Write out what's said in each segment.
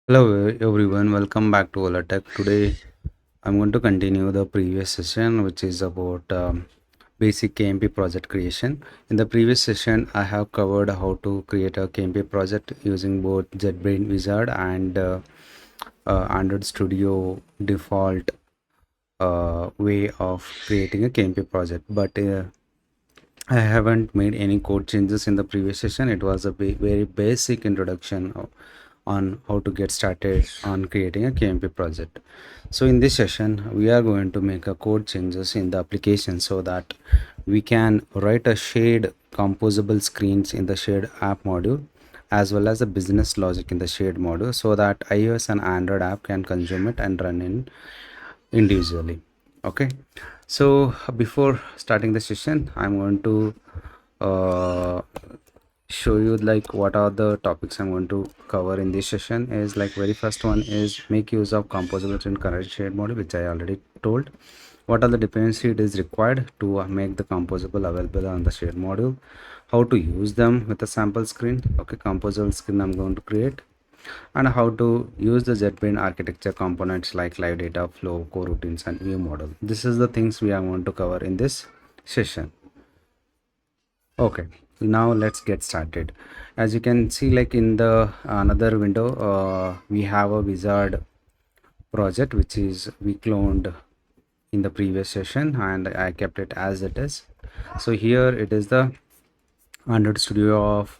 Hello everyone, welcome back to Olatech. Today I'm going to continue the previous session, which is about basic KMP project creation. In the previous session, I have covered how to create a KMP project using both JetBrains Wizard and Android Studio default way of creating a KMP project. But I haven't made any code changes in the previous session. It was a very basic introduction on how to get started on creating a KMP project. So in this session, we are going to make a code changes in the application so that we can write a shared composable screens in the shared app module as well as a business logic in the shared module so that iOS and Android app can consume it and run in individually. Okay, so before starting the session, I'm going to uh, show you like what are the topics I'm going to cover in this session. Is like very first one is make use of composable in current shared model, which I already told. What are the dependencies it is required to make the composable available on the shared module, how to use them with a sample screen. Okay, composable screen I'm going to create, and how to use the JetBrains architecture components like live data flow, coroutines, and viewmodel. This is the things we are going to cover in this session. Okay, now let's get started. As you can see, like in the another window, we have a wizard project which is we cloned in the previous session and I kept it as it is. So here it is the Android Studio of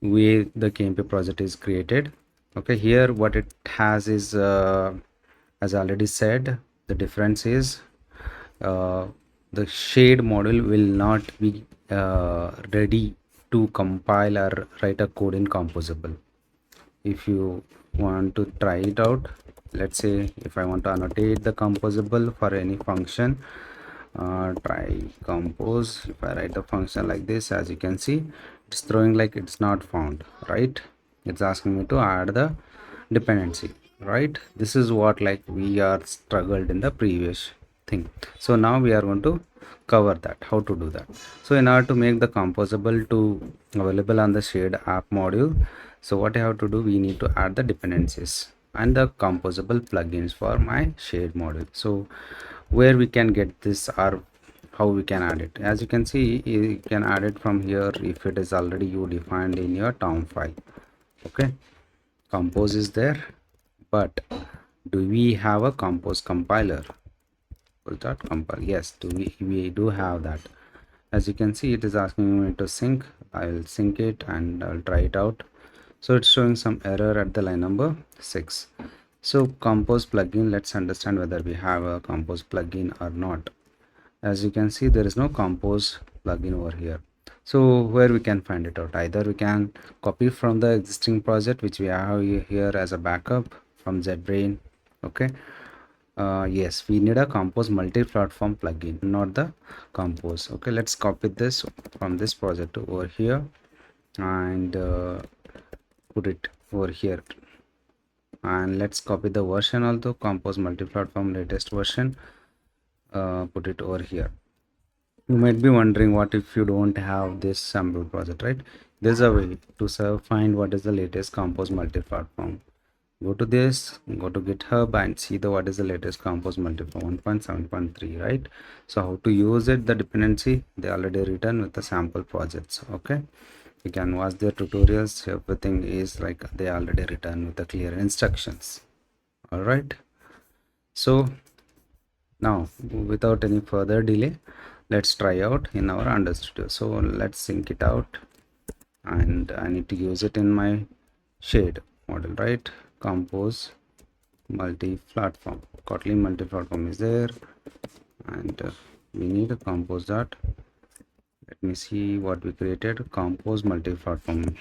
way the KMP project is created. Okay, here what it has is as I already said, the difference is uh, the shade model will not be ready to compile or write a code in composable. If you want to try it out, let's say if I want to annotate the composable for any function, try compose. If I write a function like this, as you can see, it's throwing like it's not found, right? It's asking me to add the dependency, right? This is what like we are struggled in the previous thing. So now we are going to cover that, how to do that. So in order to make the composable to available on the shared app module, so what I have to do, we need to add the dependencies and the composable plugins for my shared module. So where we can get this or how we can add it, as you can see, you can add it from here if it is already you defined in your tom file. Okay, compose is there, but do we have a compose compiler? Was that compile? Yes, we do have that. As you can see, it is asking me to sync. I'll sync it and I'll try it out. So it's showing some error at the line number 6. So compose plugin, let's understand whether we have a compose plugin or not. As you can see, there is no compose plugin over here. So where we can find it out, either we can copy from the existing project which we have here as a backup from JetBrains. Okay, yes, we need a compose multi-platform plugin, not the compose. Okay, let's copy this from this project over here and put it over here, and let's copy the version also, compose multi-platform latest version, put it over here. You might be wondering, what if you don't have this sample project, right? There's a way to find what is the latest compose multi-platform. Go to this, go to GitHub and see the what is the latest compose multi-platform 1.7.3, right? So how to use it, the dependency they already written with the sample projects. Okay, you can watch their tutorials, everything is like they already written with the clear instructions. All right, so now without any further delay, let's try out in our Android Studio. So let's sync it out, and I need to use it in my shade model, right? Compose multi-platform, Kotlin multi-platform is there, and we need to compose that. Let me see what we created. Compose multi-platform.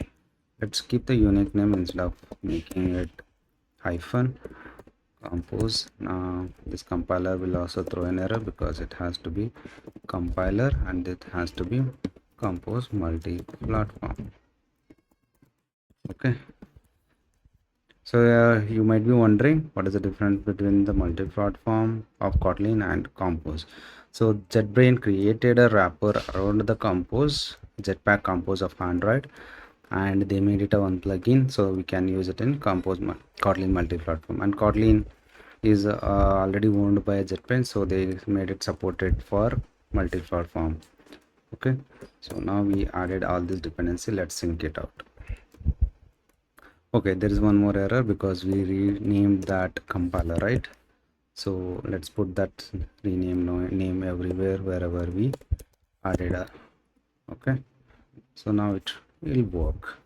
Let's keep the unique name instead of making it hyphen. Compose. Now this compiler will also throw an error because it has to be compiler and it has to be compose multi-platform. Okay, so you might be wondering what is the difference between the multi-platform of Kotlin and compose. So JetBrains created a wrapper around the compose Jetpack compose of Android. and they made it a one plugin, so we can use it in Kotlin Multiplatform. And Kotlin is already owned by JetBrains, so they made it supported for multi-platform. Okay, so now we added all this dependency. Let's sync it out. Okay, there is one more error because we renamed that compiler, right? So let's put that name everywhere wherever we added a. Okay, so now it will work.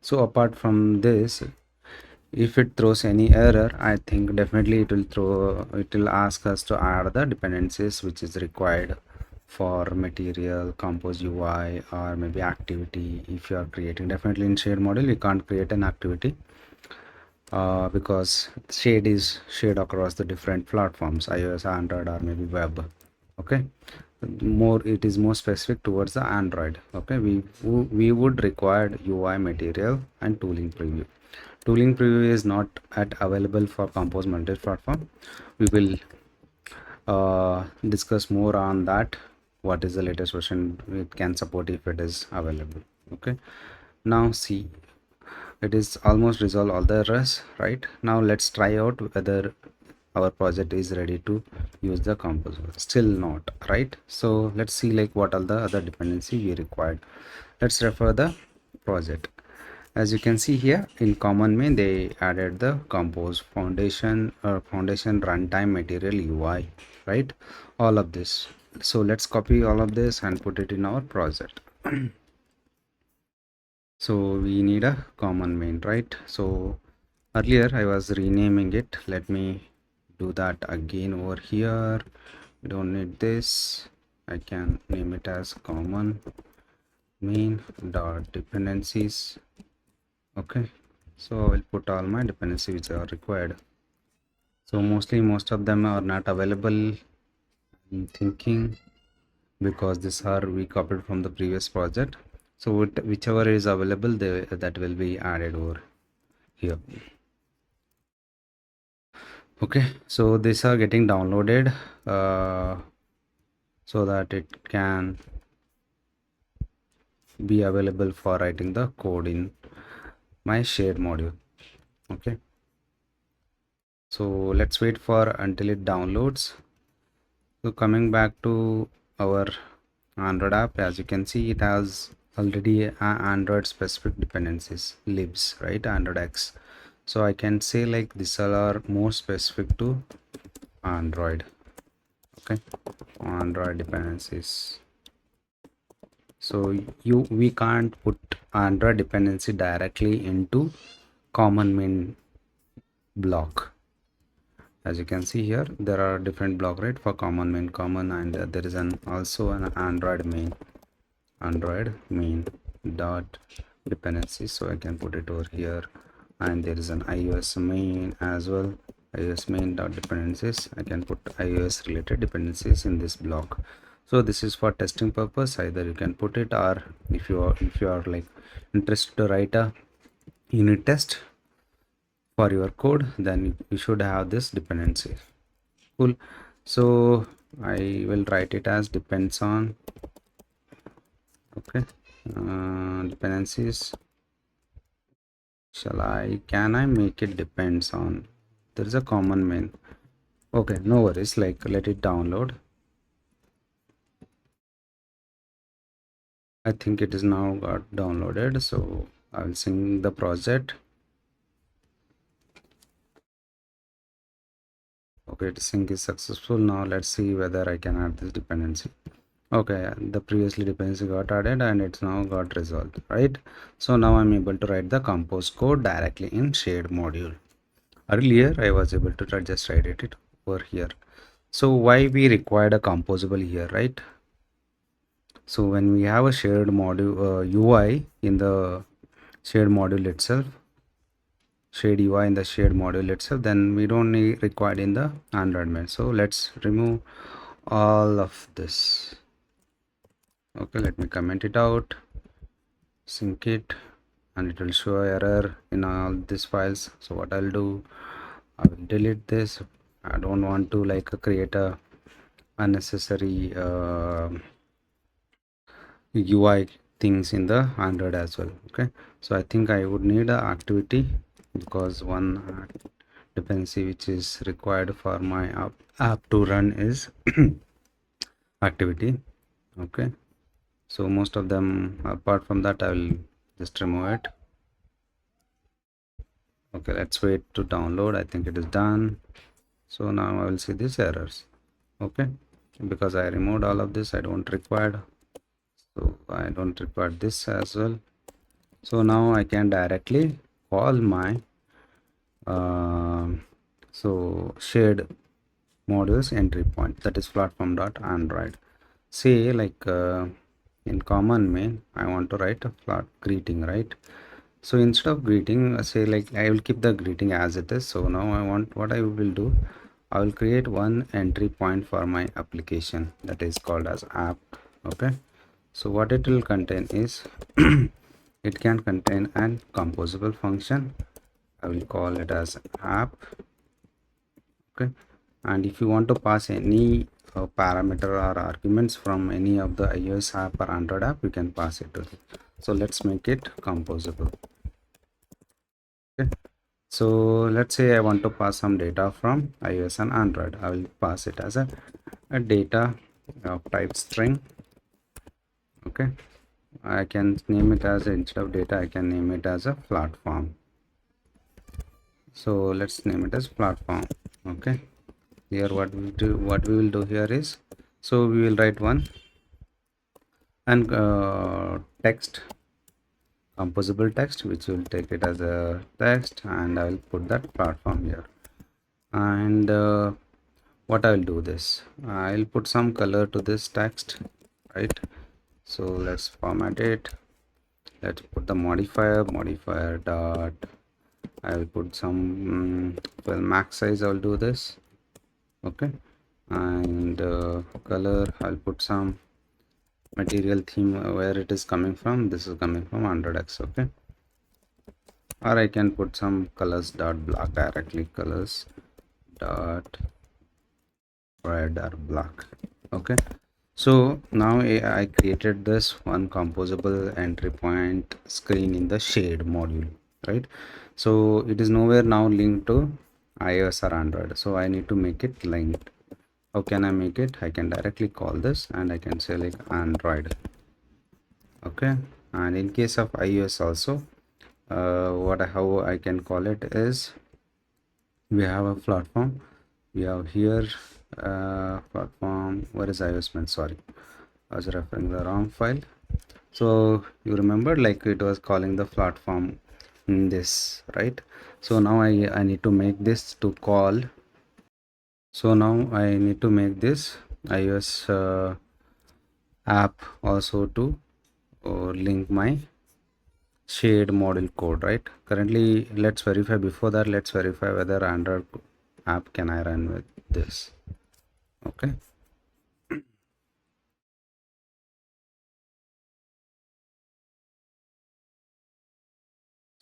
So apart from this, if it throws any error, I think definitely it will ask us to add the dependencies which is required for material, compose UI, or maybe activity. If you are creating, definitely in sharedModule you can't create an activity because shade is shared across the different platforms, iOS, Android, or maybe web. Okay, it is more specific towards the Android. Okay, we would require UI material and tooling preview. Tooling preview is not at available for compose multi-platform. We will discuss more on that, what is the latest version it can support if it is available. Okay, now see, it is almost resolved all the errors. Right, now let's try out whether our project is ready to use the composable. Still not, right? So let's see like what are the other dependency we required. Let's refer the project. As you can see here in common main, they added the compose foundation or foundation runtime material UI, right? All of this. So let's copy all of this and put it in our project. So we need a common main, right? So earlier I was renaming it. Let me do that again over here. We don't need this. I can name it as common main dot dependencies. Okay, so I will put all my dependencies which are required. So most of them are not available, I'm thinking, because these are we copied from the previous project. So whichever is available, that will be added over here. Okay, so these are getting downloaded so that it can be available for writing the code in my sharedModule. Okay, so let's wait for until it downloads. So coming back to our Android app, as you can see, it has already Android specific dependencies, libs, right? Android X. So I can say like these are more specific to Android. Okay, Android dependencies. So we can't put Android dependency directly into common main block. As you can see here, there are different block, right, for common main, common, and there is also an Android main dot dependency. So I can put it over here, and there is an iOS main as well, iOS main dot dependencies. I can put iOS related dependencies in this block. So this is for testing purpose. Either you can put it, or if you are like interested to write a unit test for your code, then you should have this dependency. Cool. So I will write it as depends on. Okay, dependencies. Can I make it depends on? There is a common main. Okay, no worries, like let it download. I think it is now got downloaded, so I'll sync the project. Okay, the sync is successful. Now let's see whether I can add this dependency. Okay, the previously dependency got added and it's now got resolved, right? So now I'm able to write the compose code directly in sharedModule. Earlier I was able to just write it over here. So why we required a composable here, right? So when we have a shared module UI in the sharedModule itself, shared UI in the sharedModule itself, then we don't need required in the Android main. So let's remove all of this. Okay, let me comment it out, sync it, and it will show error in all these files. So what I'll do, I will delete this. I don't want to like create a unnecessary UI things in the Android as well. Okay, so I think I would need a activity, because one dependency which is required for my app to run is activity. Okay, so most of them, apart from that, I will just remove it. Okay, let's wait to download. I think it is done. So now I will see these errors. Okay, because I removed all of this, I don't require, so I don't require this as well. So now I can directly call my so shared modules entry point, that is platform.android. Say like in common main I want to write a flat greeting, right? So instead of greeting, say like I will keep the greeting as it is. So now I want, what I will do, I will create one entry point for my application that is called as app. Okay, so what it will contain is it can contain an composable function. I will call it as app. Okay, and if you want to pass any parameter or arguments from any of the iOS app or Android app, you can pass it to it. So let's make it composable. Okay, so let's say I want to pass some data from iOS and Android. I will pass it as a data of type string. Okay, I can name it as, instead of data I can name it as a platform. So let's name it as platform. Okay, here what we will do here is, so we will write one and text, composable text, which will take it as a text, and I will put that platform here. And what I will do this, I'll put some color to this text, right? So let's format it. Let's put the modifier dot, I will put some well, max size. I'll do this. Okay, and color, I'll put some material theme, where it is coming from. This is coming from 100x. Okay, or I can put some colors dot black directly, colors dot red or black. Okay, so now I created this one composable entry point screen in the shared module, right? So it is nowhere now linked to iOS or Android, so I need to make it linked. How can I make it? I can directly call this and I can say like Android. Okay, and in case of iOS also, how I can call it is, we have a platform, we have here platform. Where is iOS man? Sorry, I was referring the wrong file. So you remember, like it was calling the platform in this, right? So now I need to make this to call. So now I need to make this iOS app also to link my shared module code, right? Currently, let's verify, before that let's verify whether Android app can I run with this. Okay,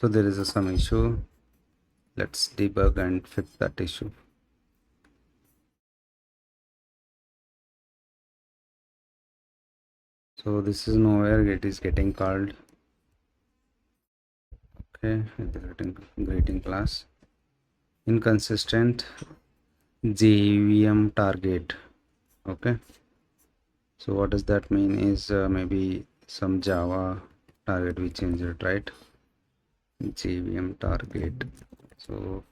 so there is some issue. Let's debug and fix that issue. So this is nowhere it is getting called. Okay, greeting class inconsistent JVM target. Okay, so what does that mean is maybe some Java target we changed it, right? JVM target. So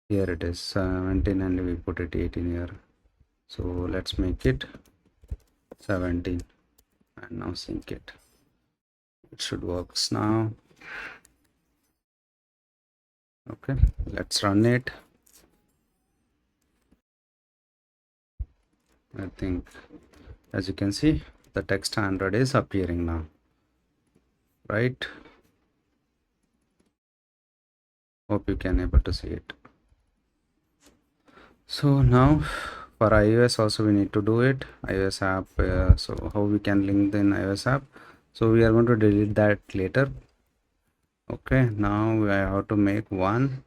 here it is 17 and we put it 18 here. So let's make it 17 and now sync it. It should works now. Okay, let's run it. I think, as you can see, the text Android is appearing now, right? Hope you can able to see it. So now for iOS also we need to do it, iOS app. So how we can link the iOS app, so we are going to delete that later. Okay, now I have to make one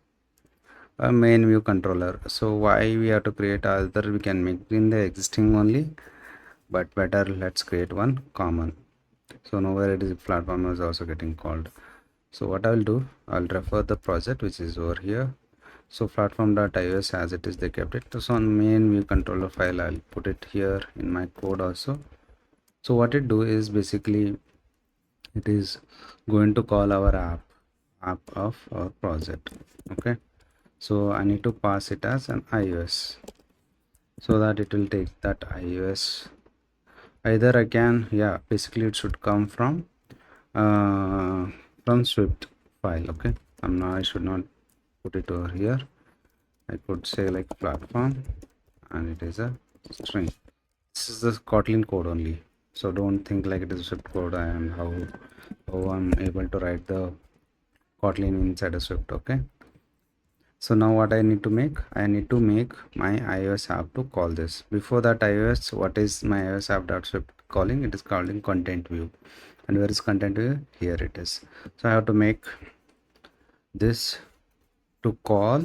a main view controller. So why we have to create other, we can make in the existing only. but better let's create one common. So nowhere it is platform is also getting called. So what I'll do, I'll refer the project which is over here. So platform.ios as it is they kept it. So on main view controller file I'll put it here in my code also. So what it do is basically it is going to call our app of our project. Okay, so I need to pass it as an ios so that it will take that ios. Either I can, yeah, basically it should come uh, from swift file. Okay, I should not put it over here. I could say like platform and it is a string. This is the Kotlin code only, so don't think like it is a Swift code and how I'm able to write the Kotlin inside a Swift. Okay, so now what I need to make, I need to make my iOS app to call this. Before that iOS, what is my iOS app dot Swift calling? It is calling content view. And where is content view? Here it is. So I have to make this to call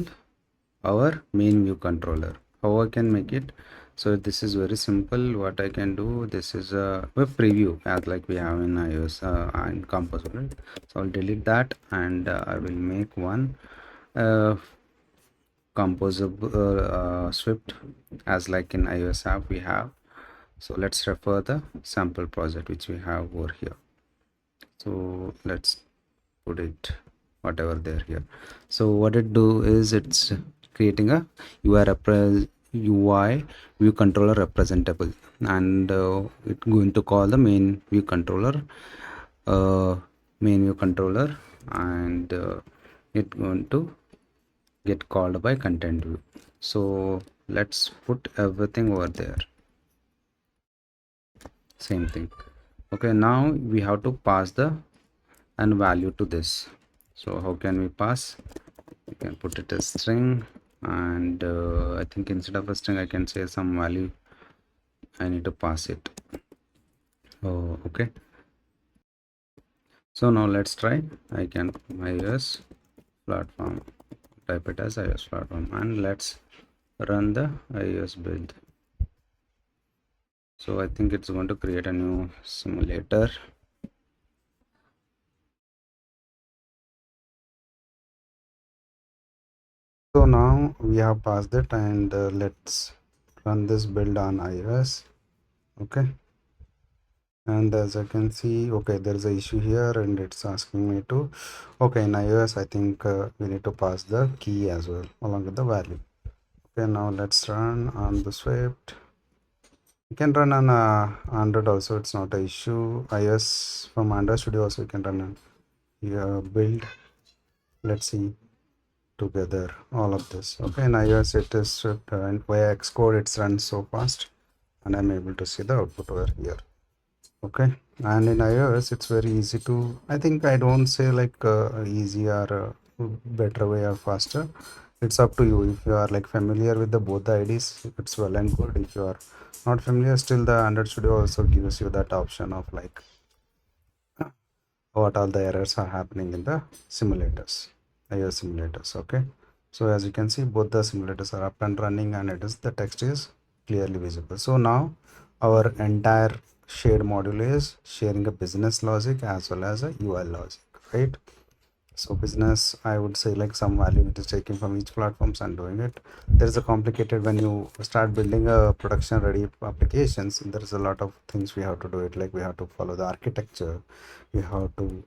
our main view controller. How I can make it? So this is very simple. What I can do, this is a web preview as like we have in iOS and composable. So I'll delete that and I will make one uh, composable swift as like in iOS app we have. So let's refer the sample project which we have over here. So let's put it whatever there here. So what it do is it's creating a UI view controller representable, and it going to call the uh, main view controller, and it going to get called by content view. So let's put everything over there, same thing. Okay, now we have to pass the and value to this. So how can we pass? We can put it as string, and I think instead of a string I can say some value. I need to pass it. Oh, okay. So now let's try. I can iOS platform, type it as iOS platform, and let's run the iOS build. So I think it's going to create a new simulator. So now we have passed it, and let's run this build on iOS. Okay, and as I can see, okay, there is a issue here and it's asking me to, okay, in iOS I think we need to pass the key as well along with the value. Okay, now let's run on the Swift. You can run on Android also, it's not an issue. iOS from Android Studio also you can run a build. Let's see together all of this. Okay, in iOS it is and via Xcode it's run so fast, and I'm able to see the output over here. Okay, and in iOS it's very easy to, I think I don't say like easy or better way or faster. It's up to you. If you are like familiar with the both the IDs, it's well and good. If you are not familiar, still the Android Studio also gives you that option of like what all the errors are happening in the simulators, iOS simulators. Okay, so as you can see both the simulators are up and running, and it is the text is clearly visible. So now our entire shared module is sharing a business logic as well as a UI logic, right? So business, I would say like some value it is taking from each platforms and doing it. There is a complicated, when you start building a production ready applications, there is a lot of things we have to do it, like we have to follow the architecture, we have to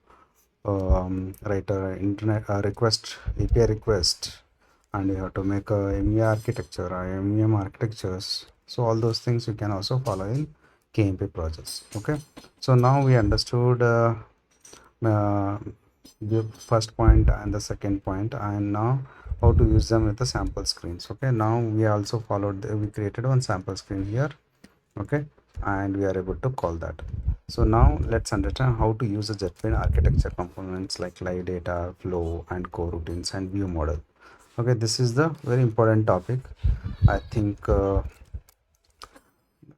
write a internet request, API request, and you have to make a MEA architecture or MEM architectures. So all those things you can also follow in KMP projects. Okay, so now we understood uh, the first point and the second point, and now how to use them with the sample screens. Okay, now we also followed we created one sample screen here. Okay, and we are able to call that. So now let's understand how to use the JetBrains architecture components like live data flow and coroutines and view model. Okay, this is the very important topic. I think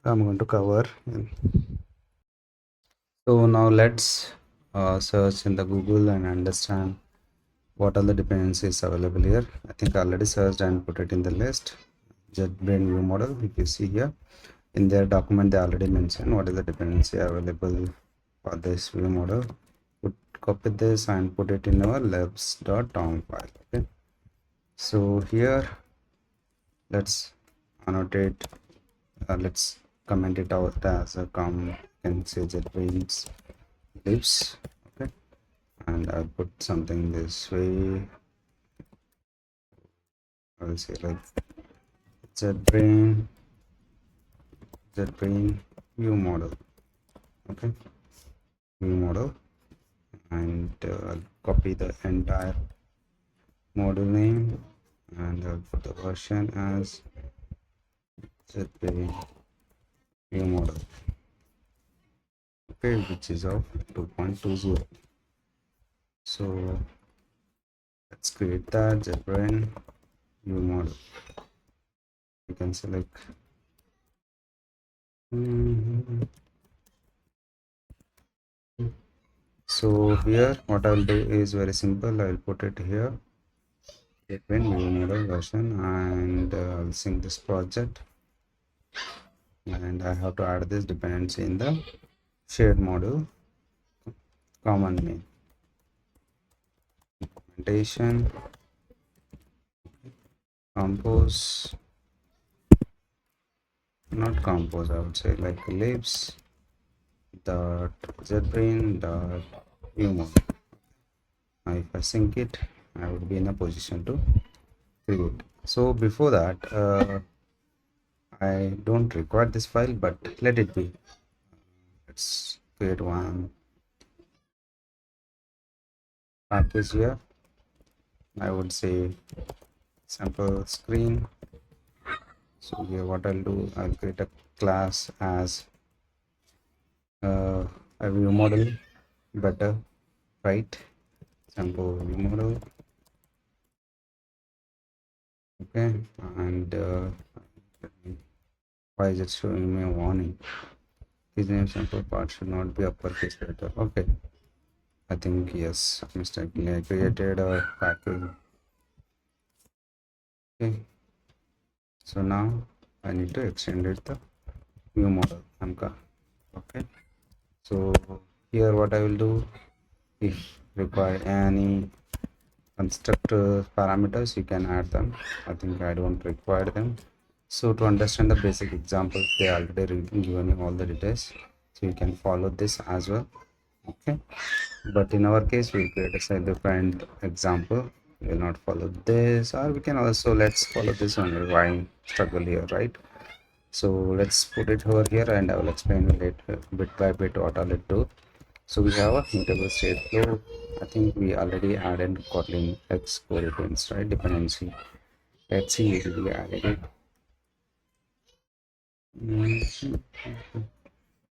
I'm going to cover so now let's search in the Google and understand what are the dependencies available here. I think I already searched and put it in the list. JetBrains view model, if you see here in their document they already mentioned what is the dependency available for this view model. Copy this and put it in our labs.tom file. Okay, so here let's annotate, let's comment it out as a can say JetBrains lives. Okay, and I'll put something this way. I'll say like JetBrain view model. Okay, view model, and I'll copy the entire model name and I'll put the version as JetBrain view model. Okay, which is of 2.20. So let's create that JetBrain view model. You can select so here what I'll do is very simple. I'll put it here JetBrain view model version, and I'll sync this project, and I have to add this dependency in the shared module common main implementation compose, not compose, I would say like libs dot JetBrain dot viewmodel. Now if I sync it, I would be in a position to create. So before that, I don't require this file, but let it be. Let's create one package here. I would say sample screen. So here what I'll do, I'll create a class as a view model better, right? Sample view model. Okay, and why is it showing me a warning? His name sample part should not be uppercase letter. Okay, I think yes, mistakenly I created a package. Okay, so now I need to extend it the view model Amka. Okay, so here what I will do, if require any constructor parameters you can add them. I think I don't require them. So to understand the basic example, they already given you all the details, so you can follow this as well. Okay, but in our case we'll create a different example. We will not follow this, or we can also let's follow this only. Why struggle here, right? So let's put it over here and I will explain it bit by bit what all it do. So we have a mutable state flow. I think we already added Kotlin X codependence, right? Dependency. Let's see if we added it.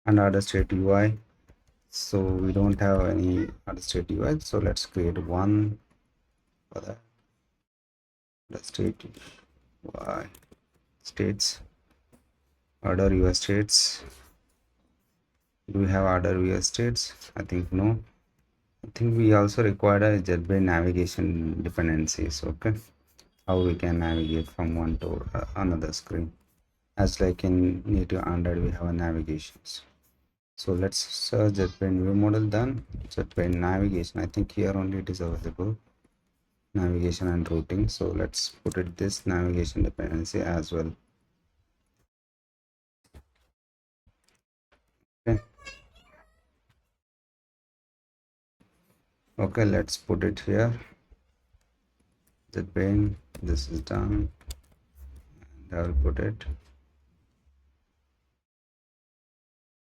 And other state UI. So we don't have any other state UI. So let's create one for that. The state UI states. Other UI states. Do we have other UI states? I think no. I think we also require a JetBrains navigation dependencies. Okay, how we can navigate from one to another screen, as like in native Android we have a navigations. So let's search JetBrains view model, then JetBrains navigation. I think here only it is available, navigation and routing. So let's put it this navigation dependency as well. Okay, let's put it here. JetBrains, this is done, and I will put it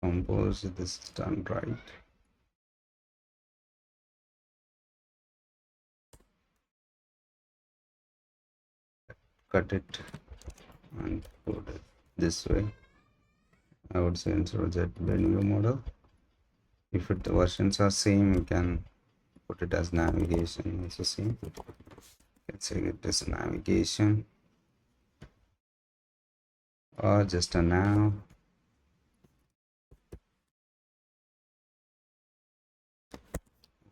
compose, this is done, right? Cut it and put it this way. I would say instead of JetBrains view model, if the versions are same, you can put it as navigation also same. Let's say it is navigation or just a nav.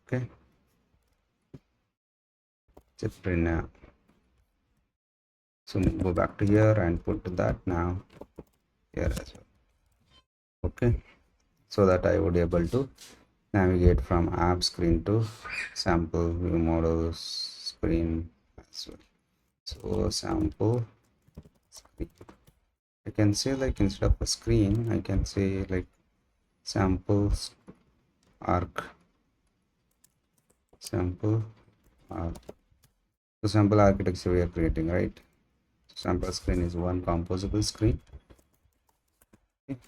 Okay, JetBrains nav. So go back to here and put that now. here as well. Okay, so that I would be able to navigate from app screen to sample view model screen as well. So sample screen, I can say, like, instead of a screen, I can say like samples arc, sample arc. So sample architecture we are creating, right? Sample screen is one composable screen. Okay.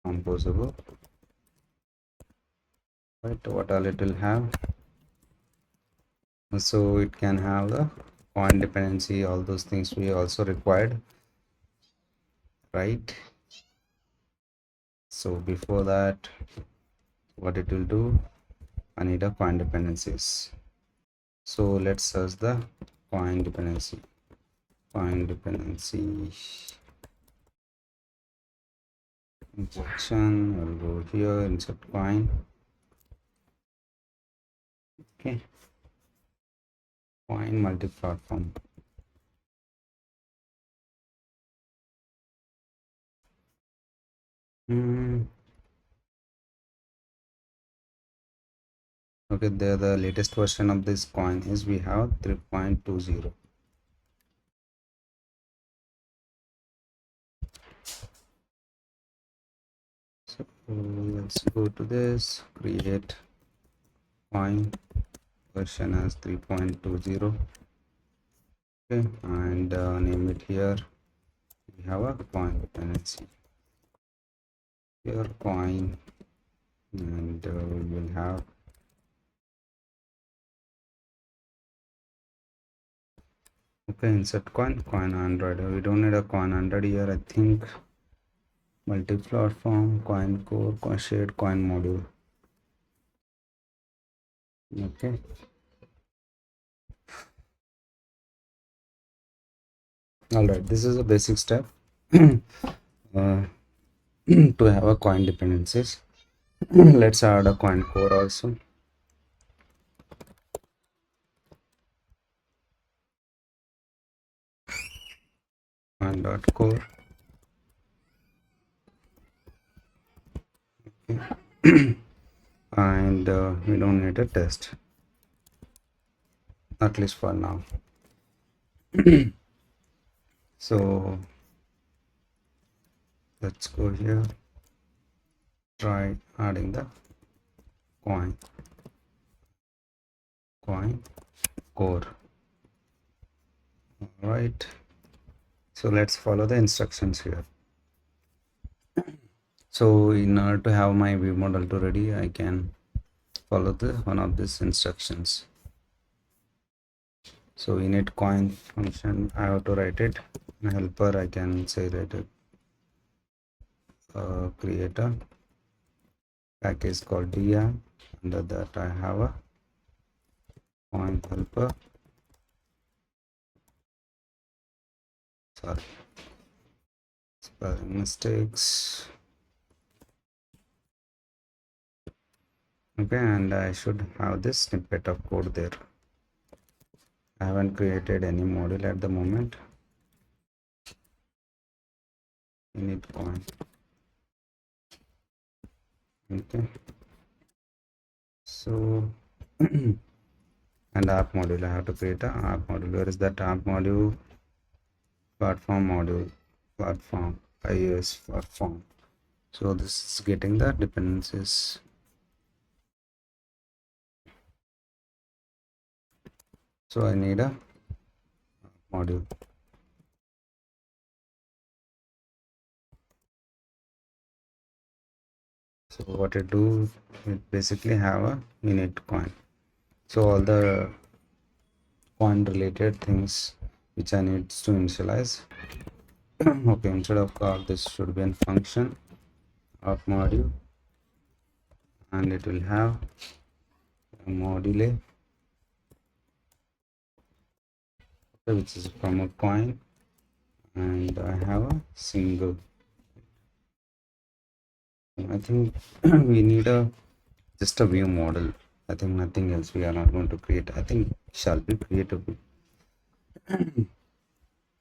Composable, right? What all it will have? So it can have the point dependency, all those things we also required, right? So before that, what it will do, I need a point dependencies. So let's search the point dependency. Point dependency injection. I'll go here, insert point. Okay, point multi-platform. Okay, the latest version of this coin is we have 3.20. So let's go to this, create coin version as 3.20. Okay, and name it here. We have a coin dependency here, coin, and we will have okay, insert coin Android. We don't need a coin Android here. I think multi-platform, coin core, shared coin module. Okay, all right, this is a basic step uh, to have a coin dependencies. Let's add a coin core also. Coin dot core. Okay. And we don't need a test, at least for now. So let's go here, try adding the coin core. All right, so let's follow the instructions here. So in order to have my view model to ready, I can follow the one of these instructions. So init coin function, I have to write it. In helper, I can say that create a package called di. Under that I have a coin helper. Sorry, spelling mistakes. Okay, and I should have this snippet of code there. I haven't created any module at the moment. Init coin. Okay, so and app module, I have to create an app module. Where is that app module? Platform module, platform, iOS platform. So this is getting the dependencies. So I need a module. So what I do, it basically have a init coin. So all the coin related things which I need to initialize. Okay, instead of call, this should be a function of module, and it will have a module which is from a coin, and I have a single. I think we need a just a view model. I think nothing else we are not going to create. I think shall be creatable.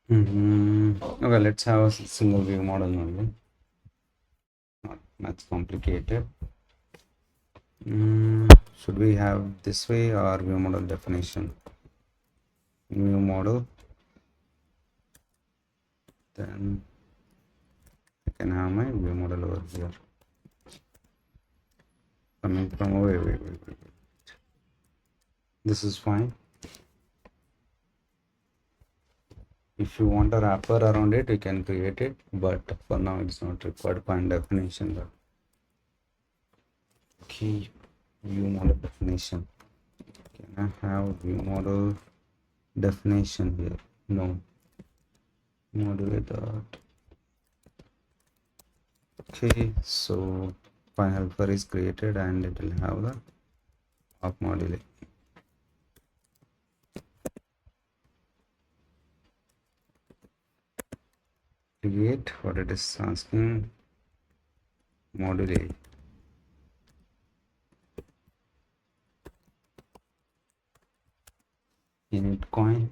Okay, let's have a single view model only. Not much complicated. Should we have this way or view model definition? View model, then I can have my view model over here. Coming from wait. This is fine. If you want a wrapper around it, you can create it, but for now it's not required. Find definition. Okay, view model definition. Can I have view model definition here? No. Module dot. Okay, so file helper is created and it will have the op module. Create what it is asking module. Init coin.